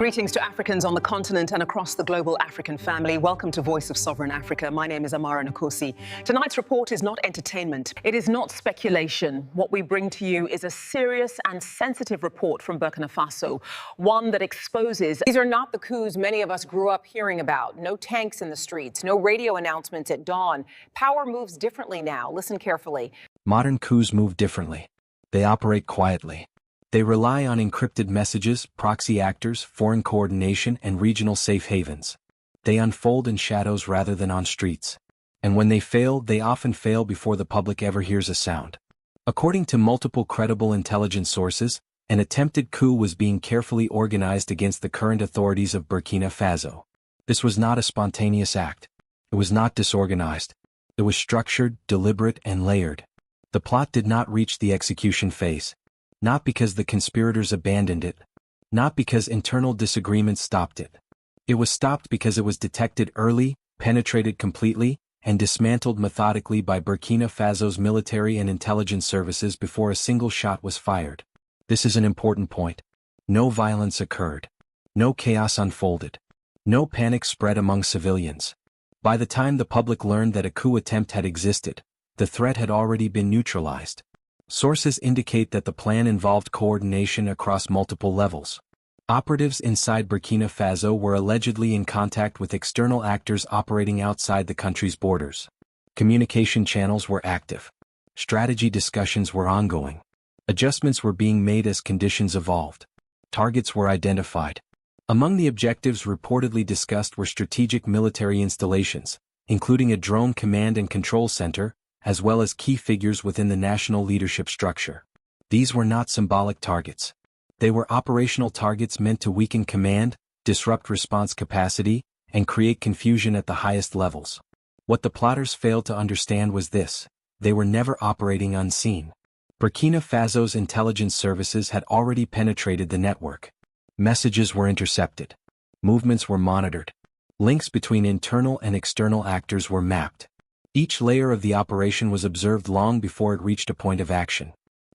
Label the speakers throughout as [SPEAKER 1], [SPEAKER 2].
[SPEAKER 1] Greetings to Africans on the continent and across the global African family. Welcome to Voice of Sovereign Africa. My name is Amara Nkosi. Tonight's report is not entertainment. It is not speculation. What we bring to you is a serious and sensitive report from Burkina Faso, one that exposes these are not the coups many of us grew up hearing about. No tanks in the streets, no radio announcements at dawn. Power moves differently now. Listen carefully.
[SPEAKER 2] Modern coups move differently. They operate quietly. They rely on encrypted messages, proxy actors, foreign coordination, and regional safe havens. They unfold in shadows rather than on streets. And when they fail, they often fail before the public ever hears a sound. According to multiple credible intelligence sources, an attempted coup was being carefully organized against the current authorities of Burkina Faso. This was not a spontaneous act. It was not disorganized. It was structured, deliberate, and layered. The plot did not reach the execution phase. Not because the conspirators abandoned it. Not because internal disagreements stopped it. It was stopped because it was detected early, penetrated completely, and dismantled methodically by Burkina Faso's military and intelligence services before a single shot was fired. This is an important point. No violence occurred. No chaos unfolded. No panic spread among civilians. By the time the public learned that a coup attempt had existed, the threat had already been neutralized. Sources indicate that the plan involved coordination across multiple levels. Operatives inside Burkina Faso were allegedly in contact with external actors operating outside the country's borders. Communication channels were active. Strategy discussions were ongoing. Adjustments were being made as conditions evolved. Targets were identified. Among the objectives reportedly discussed were strategic military installations, including a drone command and control center, as well as key figures within the national leadership structure. These were not symbolic targets. They were operational targets meant to weaken command, disrupt response capacity, and create confusion at the highest levels. What the plotters failed to understand was this: they were never operating unseen. Burkina Faso's intelligence services had already penetrated the network. Messages were intercepted. Movements were monitored. Links between internal and external actors were mapped. Each layer of the operation was observed long before it reached a point of action.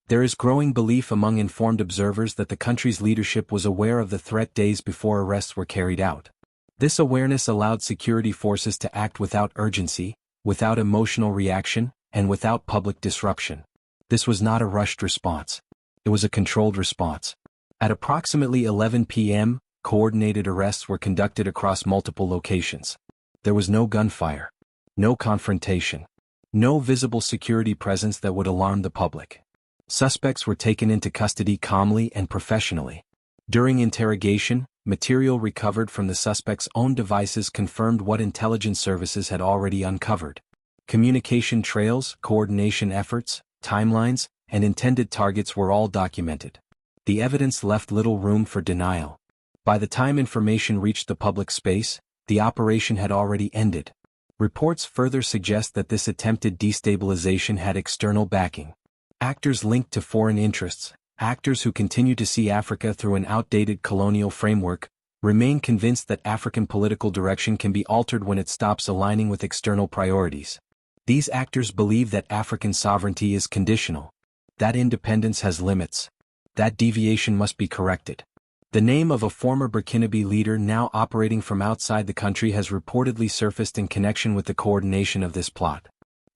[SPEAKER 2] There is growing belief among informed observers that the country's leadership was aware of the threat days before arrests were carried out. This awareness allowed security forces to act without urgency, without emotional reaction, and without public disruption. This was not a rushed response. It was a controlled response. At approximately 11 p.m., coordinated arrests were conducted across multiple locations. There was no gunfire. No confrontation. No visible security presence that would alarm the public. Suspects were taken into custody calmly and professionally. During interrogation, material recovered from the suspects' own devices confirmed what intelligence services had already uncovered. Communication trails, coordination efforts, timelines, and intended targets were all documented. The evidence left little room for denial. By the time information reached the public space, the operation had already ended. Reports further suggest that this attempted destabilization had external backing. Actors linked to foreign interests, actors who continue to see Africa through an outdated colonial framework, remain convinced that African political direction can be altered when it stops aligning with external priorities. These actors believe that African sovereignty is conditional, that independence has limits, that deviation must be corrected. The name of a former Burkinabe leader now operating from outside the country has reportedly surfaced in connection with the coordination of this plot.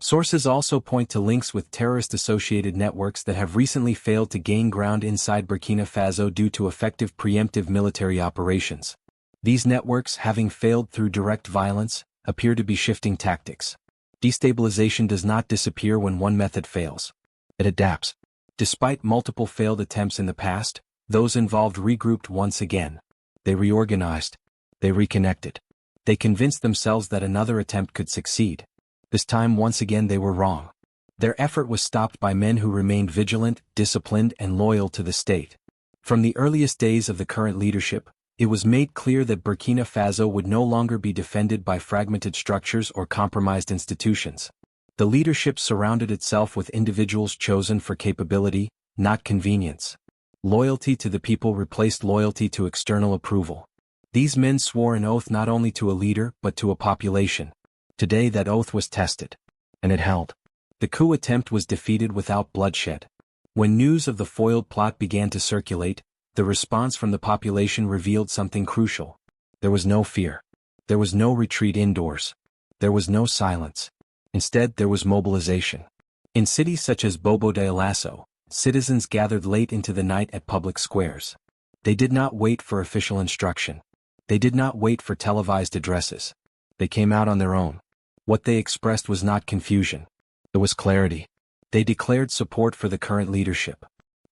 [SPEAKER 2] Sources also point to links with terrorist-associated networks that have recently failed to gain ground inside Burkina Faso due to effective preemptive military operations. These networks, having failed through direct violence, appear to be shifting tactics. Destabilization does not disappear when one method fails. It adapts. Despite multiple failed attempts in the past, those involved regrouped once again. They reorganized. They reconnected. They convinced themselves that another attempt could succeed. This time once again they were wrong. Their effort was stopped by men who remained vigilant, disciplined, and loyal to the state. From the earliest days of the current leadership, it was made clear that Burkina Faso would no longer be defended by fragmented structures or compromised institutions. The leadership surrounded itself with individuals chosen for capability, not convenience. Loyalty to the people replaced loyalty to external approval. These men swore an oath not only to a leader but to a population. Today that oath was tested. And it held. The coup attempt was defeated without bloodshed. When news of the foiled plot began to circulate, the response from the population revealed something crucial. There was no fear. There was no retreat indoors. There was no silence. Instead, there was mobilization. In cities such as Bobo-Dioulasso, citizens gathered late into the night at public squares. They did not wait for official instruction. They did not wait for televised addresses. They came out on their own. What they expressed was not confusion. It was clarity. They declared support for the current leadership.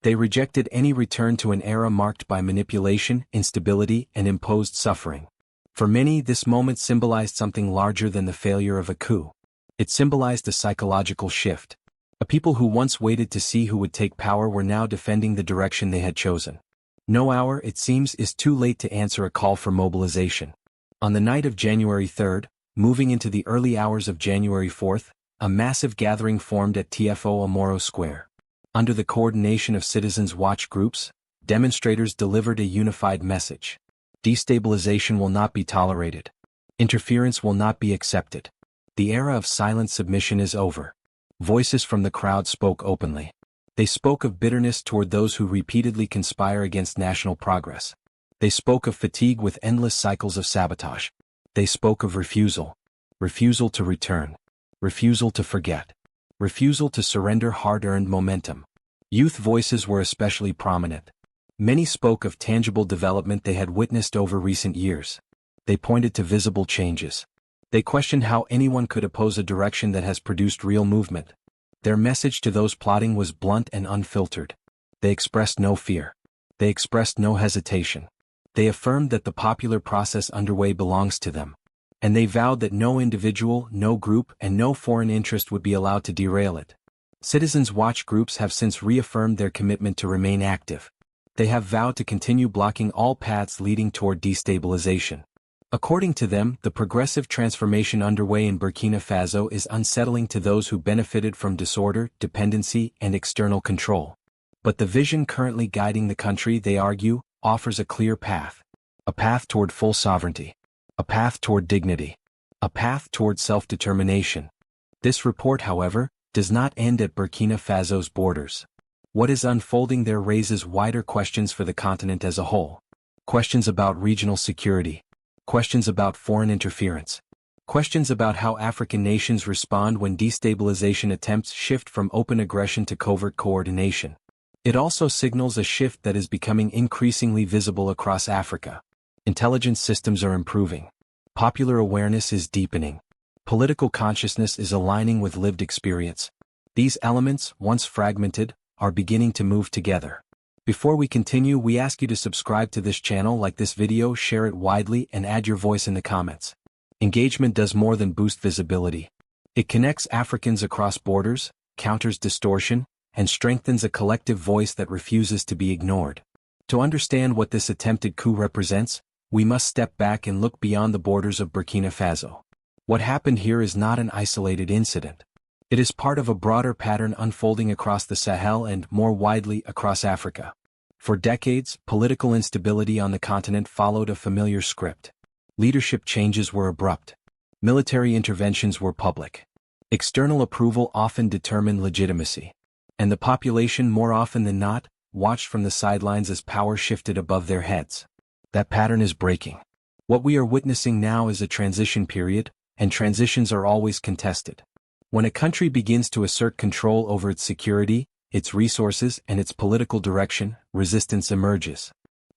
[SPEAKER 2] They rejected any return to an era marked by manipulation, instability, and imposed suffering. For many, this moment symbolized something larger than the failure of a coup. It symbolized a psychological shift. A people who once waited to see who would take power were now defending the direction they had chosen. No hour, it seems, is too late to answer a call for mobilization. On the night of January 3rd, moving into the early hours of January 4th, a massive gathering formed at TFO Amoro Square. Under the coordination of citizens' watch groups, demonstrators delivered a unified message. Destabilization will not be tolerated. Interference will not be accepted. The era of silent submission is over. Voices from the crowd spoke openly. They spoke of bitterness toward those who repeatedly conspire against national progress. They spoke of fatigue with endless cycles of sabotage. They spoke of refusal. Refusal to return. Refusal to forget. Refusal to surrender hard-earned momentum. Youth voices were especially prominent. Many spoke of tangible development they had witnessed over recent years. They pointed to visible changes. They questioned how anyone could oppose a direction that has produced real movement. Their message to those plotting was blunt and unfiltered. They expressed no fear. They expressed no hesitation. They affirmed that the popular process underway belongs to them. And they vowed that no individual, no group, and no foreign interest would be allowed to derail it. Citizens' watch groups have since reaffirmed their commitment to remain active. They have vowed to continue blocking all paths leading toward destabilization. According to them, the progressive transformation underway in Burkina Faso is unsettling to those who benefited from disorder, dependency, and external control. But the vision currently guiding the country, they argue, offers a clear path. A path toward full sovereignty. A path toward dignity. A path toward self-determination. This report, however, does not end at Burkina Faso's borders. What is unfolding there raises wider questions for the continent as a whole. Questions about regional security. Questions about foreign interference. Questions about how African nations respond when destabilization attempts shift from open aggression to covert coordination. It also signals a shift that is becoming increasingly visible across Africa. Intelligence systems are improving. Popular awareness is deepening. Political consciousness is aligning with lived experience. These elements, once fragmented, are beginning to move together. Before we continue, we ask you to subscribe to this channel, like this video, share it widely, and add your voice in the comments. Engagement does more than boost visibility. It connects Africans across borders, counters distortion, and strengthens a collective voice that refuses to be ignored. To understand what this attempted coup represents, we must step back and look beyond the borders of Burkina Faso. What happened here is not an isolated incident. It is part of a broader pattern unfolding across the Sahel and, more widely, across Africa. For decades, political instability on the continent followed a familiar script. Leadership changes were abrupt. Military interventions were public. External approval often determined legitimacy. And the population, more often than not, watched from the sidelines as power shifted above their heads. That pattern is breaking. What we are witnessing now is a transition period, and transitions are always contested. When a country begins to assert control over its security, its resources, and its political direction, resistance emerges.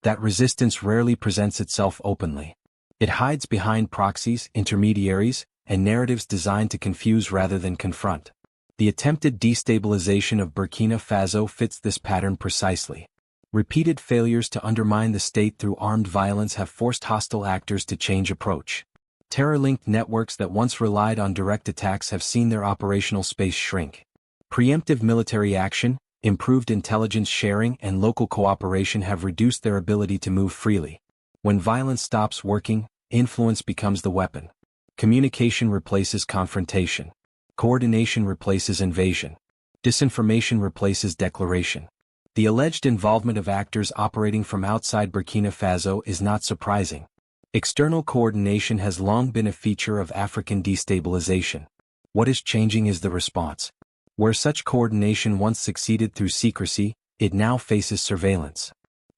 [SPEAKER 2] That resistance rarely presents itself openly. It hides behind proxies, intermediaries, and narratives designed to confuse rather than confront. The attempted destabilization of Burkina Faso fits this pattern precisely. Repeated failures to undermine the state through armed violence have forced hostile actors to change approach. Terror-linked networks that once relied on direct attacks have seen their operational space shrink. Preemptive military action, improved intelligence sharing, and local cooperation have reduced their ability to move freely. When violence stops working, influence becomes the weapon. Communication replaces confrontation. Coordination replaces invasion. Disinformation replaces declaration. The alleged involvement of actors operating from outside Burkina Faso is not surprising. External coordination has long been a feature of African destabilization. What is changing is the response. Where such coordination once succeeded through secrecy, it now faces surveillance.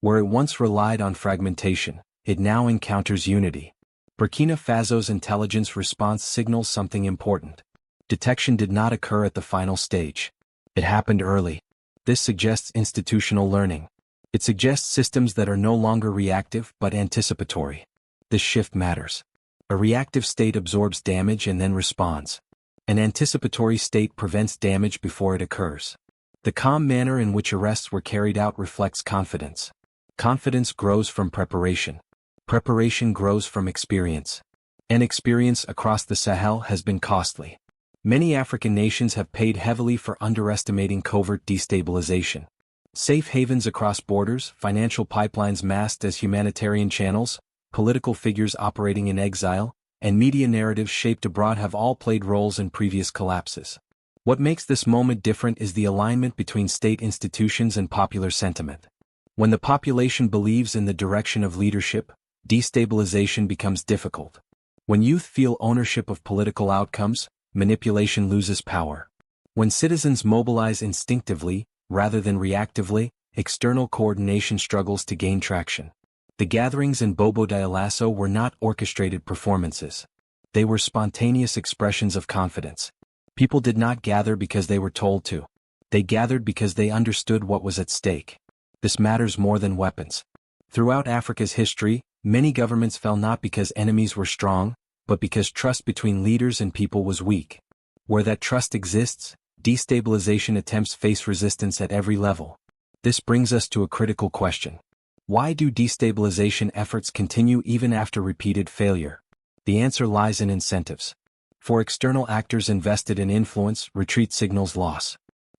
[SPEAKER 2] Where it once relied on fragmentation, it now encounters unity. Burkina Faso's intelligence response signals something important. Detection did not occur at the final stage. It happened early. This suggests institutional learning. It suggests systems that are no longer reactive but anticipatory. This shift matters. A reactive state absorbs damage and then responds. An anticipatory state prevents damage before it occurs. The calm manner in which arrests were carried out reflects confidence. Confidence grows from preparation. Preparation grows from experience. And experience across the Sahel has been costly. Many African nations have paid heavily for underestimating covert destabilization. Safe havens across borders, financial pipelines masked as humanitarian channels, political figures operating in exile, and media narratives shaped abroad have all played roles in previous collapses. What makes this moment different is the alignment between state institutions and popular sentiment. When the population believes in the direction of leadership, destabilization becomes difficult. When youth feel ownership of political outcomes, manipulation loses power. When citizens mobilize instinctively, rather than reactively, external coordination struggles to gain traction. The gatherings in Bobo-Dioulasso were not orchestrated performances. They were spontaneous expressions of confidence. People did not gather because they were told to. They gathered because they understood what was at stake. This matters more than weapons. Throughout Africa's history, many governments fell not because enemies were strong, but because trust between leaders and people was weak. Where that trust exists, destabilization attempts face resistance at every level. This brings us to a critical question. Why do destabilization efforts continue even after repeated failure? The answer lies in incentives. For external actors invested in influence, retreat signals loss.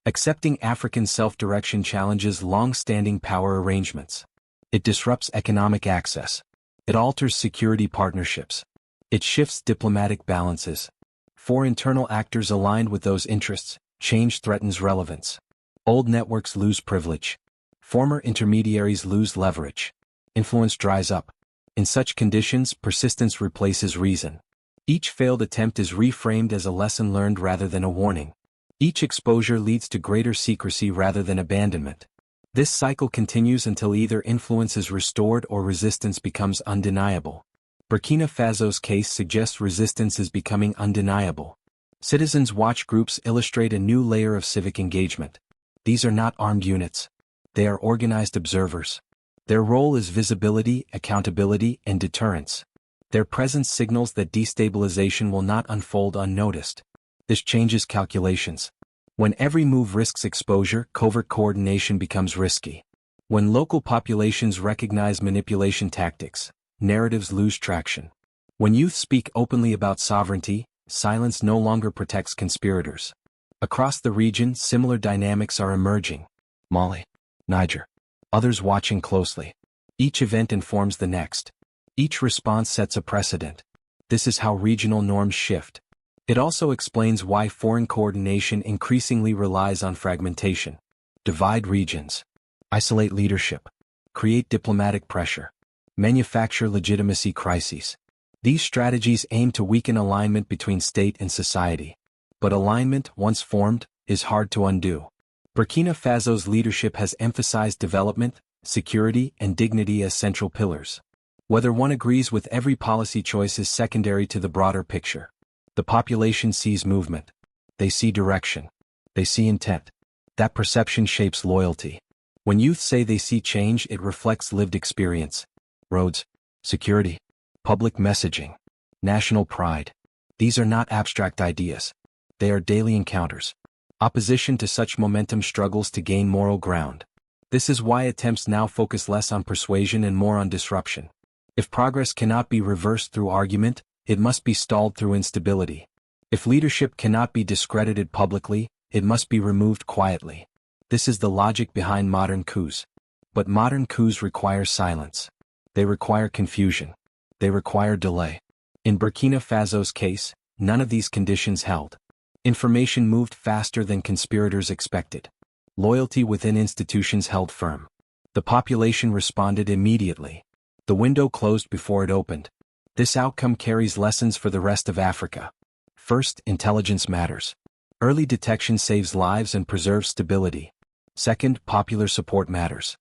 [SPEAKER 2] Accepting African self-direction challenges long-standing power arrangements. It disrupts economic access. It alters security partnerships. It shifts diplomatic balances. For internal actors aligned with those interests, change threatens relevance. Old networks lose privilege. Former intermediaries lose leverage. Influence dries up. In such conditions, persistence replaces reason. Each failed attempt is reframed as a lesson learned rather than a warning. Each exposure leads to greater secrecy rather than abandonment. This cycle continues until either influence is restored or resistance becomes undeniable. Burkina Faso's case suggests resistance is becoming undeniable. Citizens watch groups illustrate a new layer of civic engagement. These are not armed units. They are organized observers. Their role is visibility, accountability, and deterrence. Their presence signals that destabilization will not unfold unnoticed. This changes calculations. When every move risks exposure, covert coordination becomes risky. When local populations recognize manipulation tactics, narratives lose traction. When youth speak openly about sovereignty, silence no longer protects conspirators. Across the region, similar dynamics are emerging. Mali, Niger. Others watching closely. Each event informs the next. Each response sets a precedent. This is how regional norms shift. It also explains why foreign coordination increasingly relies on fragmentation. Divide regions. Isolate leadership. Create diplomatic pressure. Manufacture legitimacy crises. These strategies aim to weaken alignment between state and society. But alignment, once formed, is hard to undo. Burkina Faso's leadership has emphasized development, security, and dignity as central pillars. Whether one agrees with every policy choice is secondary to the broader picture. The population sees movement. They see direction. They see intent. That perception shapes loyalty. When youth say they see change, it reflects lived experience. Roads, security, public messaging, national pride. These are not abstract ideas. They are daily encounters. Opposition to such momentum struggles to gain moral ground. This is why attempts now focus less on persuasion and more on disruption. If progress cannot be reversed through argument, it must be stalled through instability. If leadership cannot be discredited publicly, it must be removed quietly. This is the logic behind modern coups. But modern coups require silence. They require confusion. They require delay. In Burkina Faso's case, none of these conditions held. Information moved faster than conspirators expected. Loyalty within institutions held firm. The population responded immediately. The window closed before it opened. This outcome carries lessons for the rest of Africa. First, intelligence matters. Early detection saves lives and preserves stability. Second, popular support matters.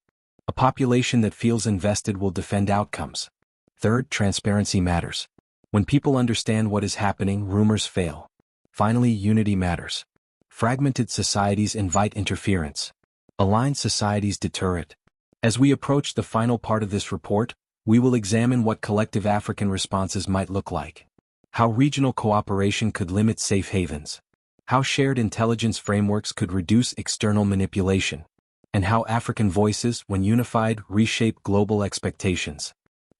[SPEAKER 2] A population that feels invested will defend outcomes. Third, transparency matters. When people understand what is happening, rumors fail. Finally, unity matters. Fragmented societies invite interference. Aligned societies deter it. As we approach the final part of this report, we will examine what collective African responses might look like. How regional cooperation could limit safe havens. How shared intelligence frameworks could reduce external manipulation. And how African voices, when unified, reshape global expectations.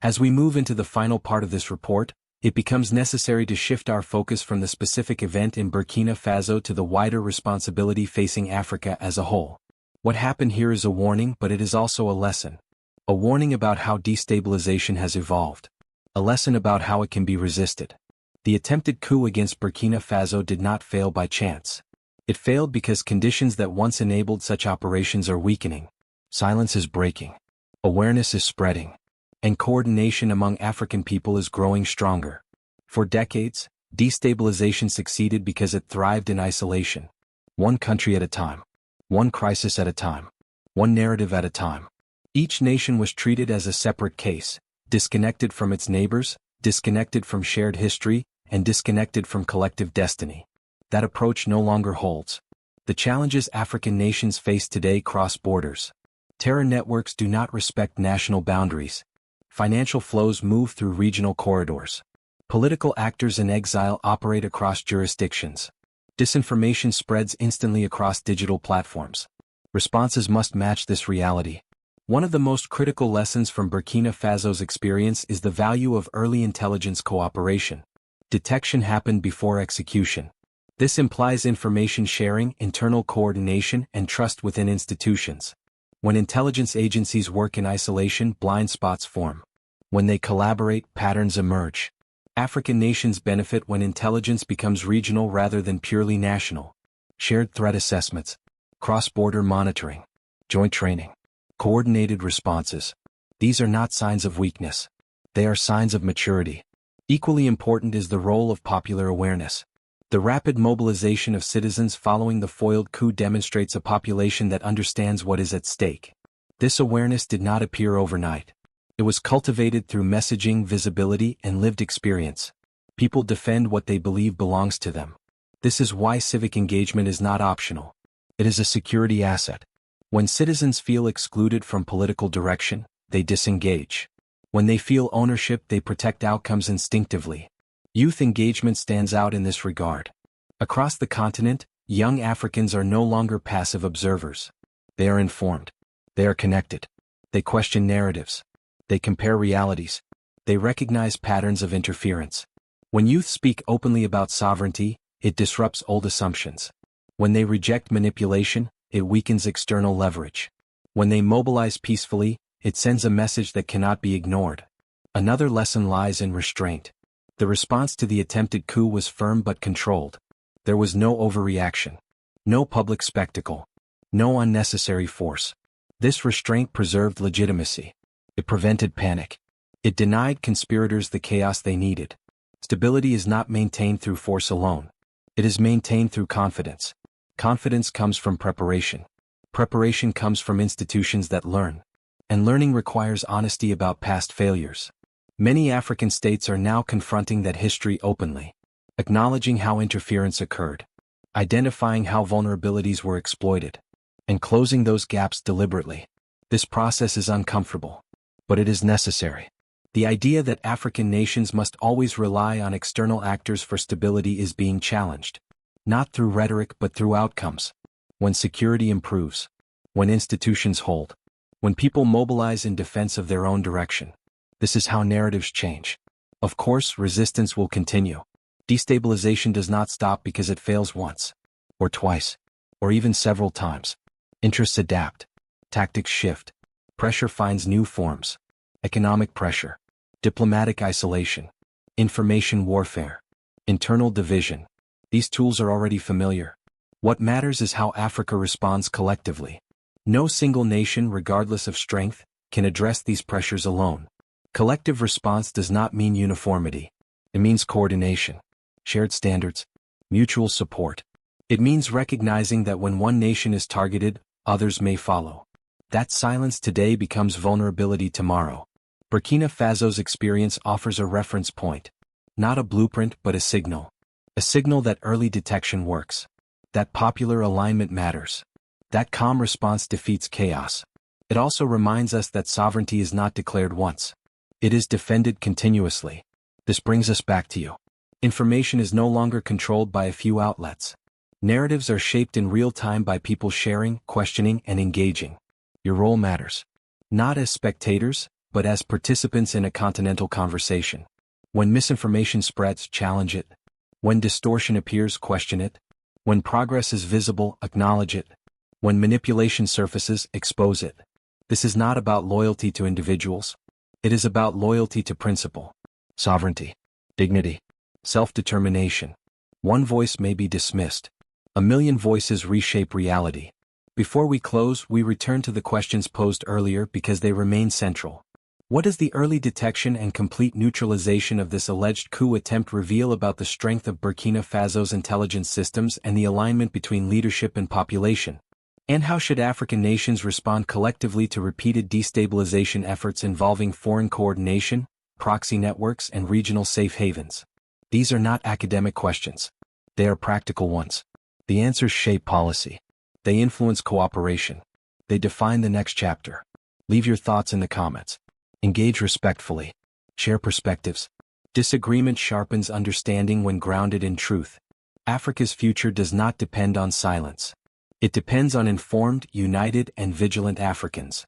[SPEAKER 2] As we move into the final part of this report, it becomes necessary to shift our focus from the specific event in Burkina Faso to the wider responsibility facing Africa as a whole. What happened here is a warning, but it is also a lesson. A warning about how destabilization has evolved. A lesson about how it can be resisted. The attempted coup against Burkina Faso did not fail by chance. It failed because conditions that once enabled such operations are weakening. Silence is breaking. Awareness is spreading. And coordination among African people is growing stronger. For decades, destabilization succeeded because it thrived in isolation. One country at a time. One crisis at a time. One narrative at a time. Each nation was treated as a separate case, disconnected from its neighbors, disconnected from shared history, and disconnected from collective destiny. That approach no longer holds. The challenges African nations face today cross borders. Terror networks do not respect national boundaries. Financial flows move through regional corridors. Political actors in exile operate across jurisdictions. Disinformation spreads instantly across digital platforms. Responses must match this reality. One of the most critical lessons from Burkina Faso's experience is the value of early intelligence cooperation. Detection happened before execution. This implies information sharing, internal coordination, and trust within institutions. When intelligence agencies work in isolation, blind spots form. When they collaborate, patterns emerge. African nations benefit when intelligence becomes regional rather than purely national. Shared threat assessments, cross-border monitoring, joint training, coordinated responses. These are not signs of weakness. They are signs of maturity. Equally important is the role of popular awareness. The rapid mobilization of citizens following the foiled coup demonstrates a population that understands what is at stake. This awareness did not appear overnight. It was cultivated through messaging, visibility, and lived experience. People defend what they believe belongs to them. This is why civic engagement is not optional. It is a security asset. When citizens feel excluded from political direction, they disengage. When they feel ownership, they protect outcomes instinctively. Youth engagement stands out in this regard. Across the continent, young Africans are no longer passive observers. They are informed. They are connected. They question narratives. They compare realities. They recognize patterns of interference. When youth speak openly about sovereignty, it disrupts old assumptions. When they reject manipulation, it weakens external leverage. When they mobilize peacefully, it sends a message that cannot be ignored. Another lesson lies in restraint. The response to the attempted coup was firm but controlled. There was no overreaction. No public spectacle. No unnecessary force. This restraint preserved legitimacy. It prevented panic. It denied conspirators the chaos they needed. Stability is not maintained through force alone. It is maintained through confidence. Confidence comes from preparation. Preparation comes from institutions that learn. And learning requires honesty about past failures. Many African states are now confronting that history openly, acknowledging how interference occurred, identifying how vulnerabilities were exploited, and closing those gaps deliberately. This process is uncomfortable, but it is necessary. The idea that African nations must always rely on external actors for stability is being challenged, not through rhetoric but through outcomes. When security improves, when institutions hold, when people mobilize in defense of their own direction. This is how narratives change. Of course, resistance will continue. Destabilization does not stop because it fails once, or twice, or even several times. Interests adapt. Tactics shift. Pressure finds new forms. Economic pressure. Diplomatic isolation. Information warfare. Internal division. These tools are already familiar. What matters is how Africa responds collectively. No single nation, regardless of strength, can address these pressures alone. Collective response does not mean uniformity. It means coordination, shared standards, mutual support. It means recognizing that when one nation is targeted, others may follow. That silence today becomes vulnerability tomorrow. Burkina Faso's experience offers a reference point. Not a blueprint but a signal. A signal that early detection works. That popular alignment matters. That calm response defeats chaos. It also reminds us that sovereignty is not declared once. It is defended continuously. This brings us back to you. Information is no longer controlled by a few outlets. Narratives are shaped in real time by people sharing, questioning, and engaging. Your role matters. Not as spectators, but as participants in a continental conversation. When misinformation spreads, challenge it. When distortion appears, question it. When progress is visible, acknowledge it. When manipulation surfaces, expose it. This is not about loyalty to individuals. It is about loyalty to principle, sovereignty, dignity, self-determination. One voice may be dismissed. A million voices reshape reality. Before we close, we return to the questions posed earlier because they remain central. What does the early detection and complete neutralization of this alleged coup attempt reveal about the strength of Burkina Faso's intelligence systems and the alignment between leadership and population? And how should African nations respond collectively to repeated destabilization efforts involving foreign coordination, proxy networks, and regional safe havens? These are not academic questions. They are practical ones. The answers shape policy. They influence cooperation. They define the next chapter. Leave your thoughts in the comments. Engage respectfully. Share perspectives. Disagreement sharpens understanding when grounded in truth. Africa's future does not depend on silence. It depends on informed, united, and vigilant Africans.